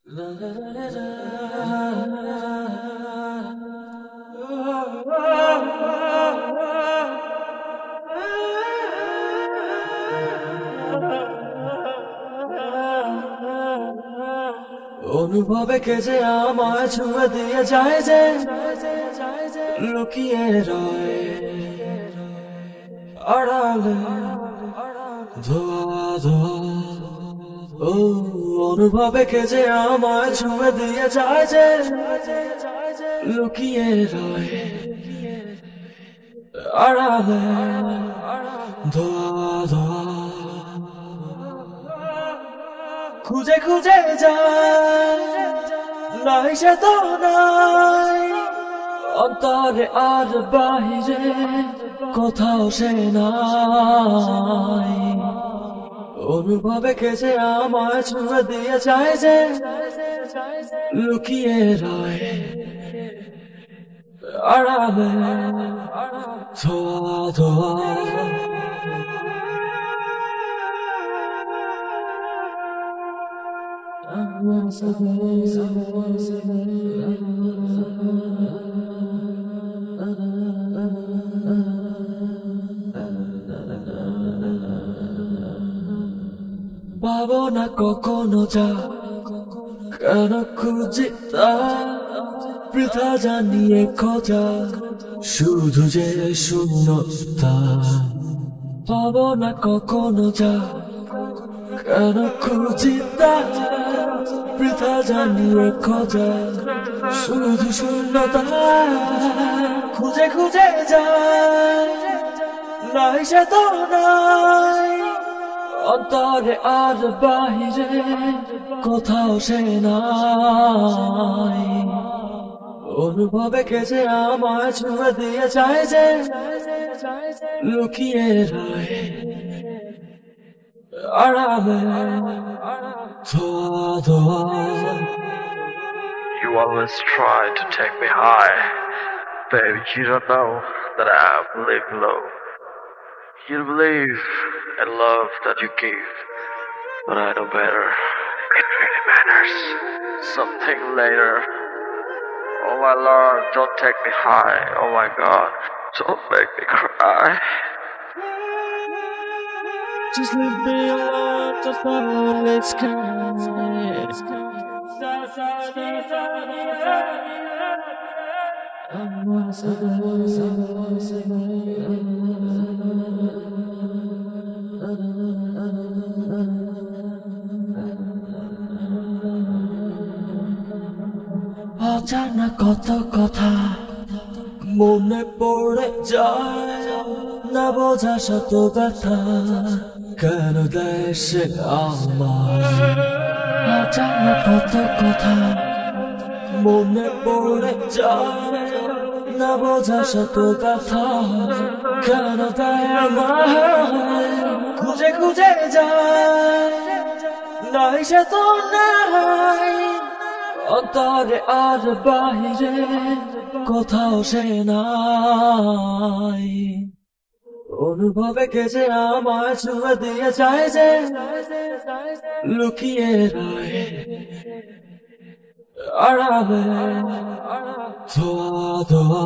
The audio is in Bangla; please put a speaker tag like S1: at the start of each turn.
S1: অনুভবে কে যে আমায় ছুঁয়ে দিয়ে যায় যে লুকিয়ে রয় আড়ালে ধোয়া ধোয়া। ও অনুভবে কে যে আমায় ছুঁয়ে দিয়ে যায় যে লুকিয়ে রয় আড়ালে ধোয়া ধোয়া। খুঁজে খুঁজে যায় নাই সে তো নাই, অন্তরে আর বাহিরে কোথাও সে নাই। অনুভবে কে যে আমায় ছুঁয়ে দিয়ে যায় যে লুকিয়ে রয় আড়ালে ধোয়া ধোয়া। পাবো না কখনো যা কেন খুঁজি তা, বৃথা জানিয়ে খোঁজা শুধু যে শূন্যতা। পাবো না কখনো যা কেন খুঁজি তা, বৃথা জানিয়ে খোঁজা শুধু শূন্যতা। খুঁজে খুঁজে যায় নাই সে তো নাই, অন্তরে আর বাহিরে কোথাও সে নাই। অনুভবে কে যে আমায় ছুঁয়ে দিয়ে যায় যে লুকিয়ে রয় আড়ালে ধোয়া ধোয়া।
S2: You always try to take me high, baby. You don't know that I believe low. You believe in love that you give, but I know better. It really matters. Something later. Oh my Lord, don't take me high. Oh my God, don't make me cry.
S1: Just leave me alone, just let it sky. অজানা কত কথা মনে পড়ে যায়, না বোঝা শত ব্যথা কেন দেশে আমার। অজানা কত কথা মনে পড়ে যায়, না বোঝা শত ব্যথা কেন দেয় আমার। খুঁজে খুঁজে যায় নাই সে তো নাই, অন্তরে আর বাহিরে কোথাও সে নাই। অনুভবে কে যে আমায় ছুঁয়ে দিয়ে যায় যে লুকিয়ে রয় আড়ালে ধোয়া ধোয়া।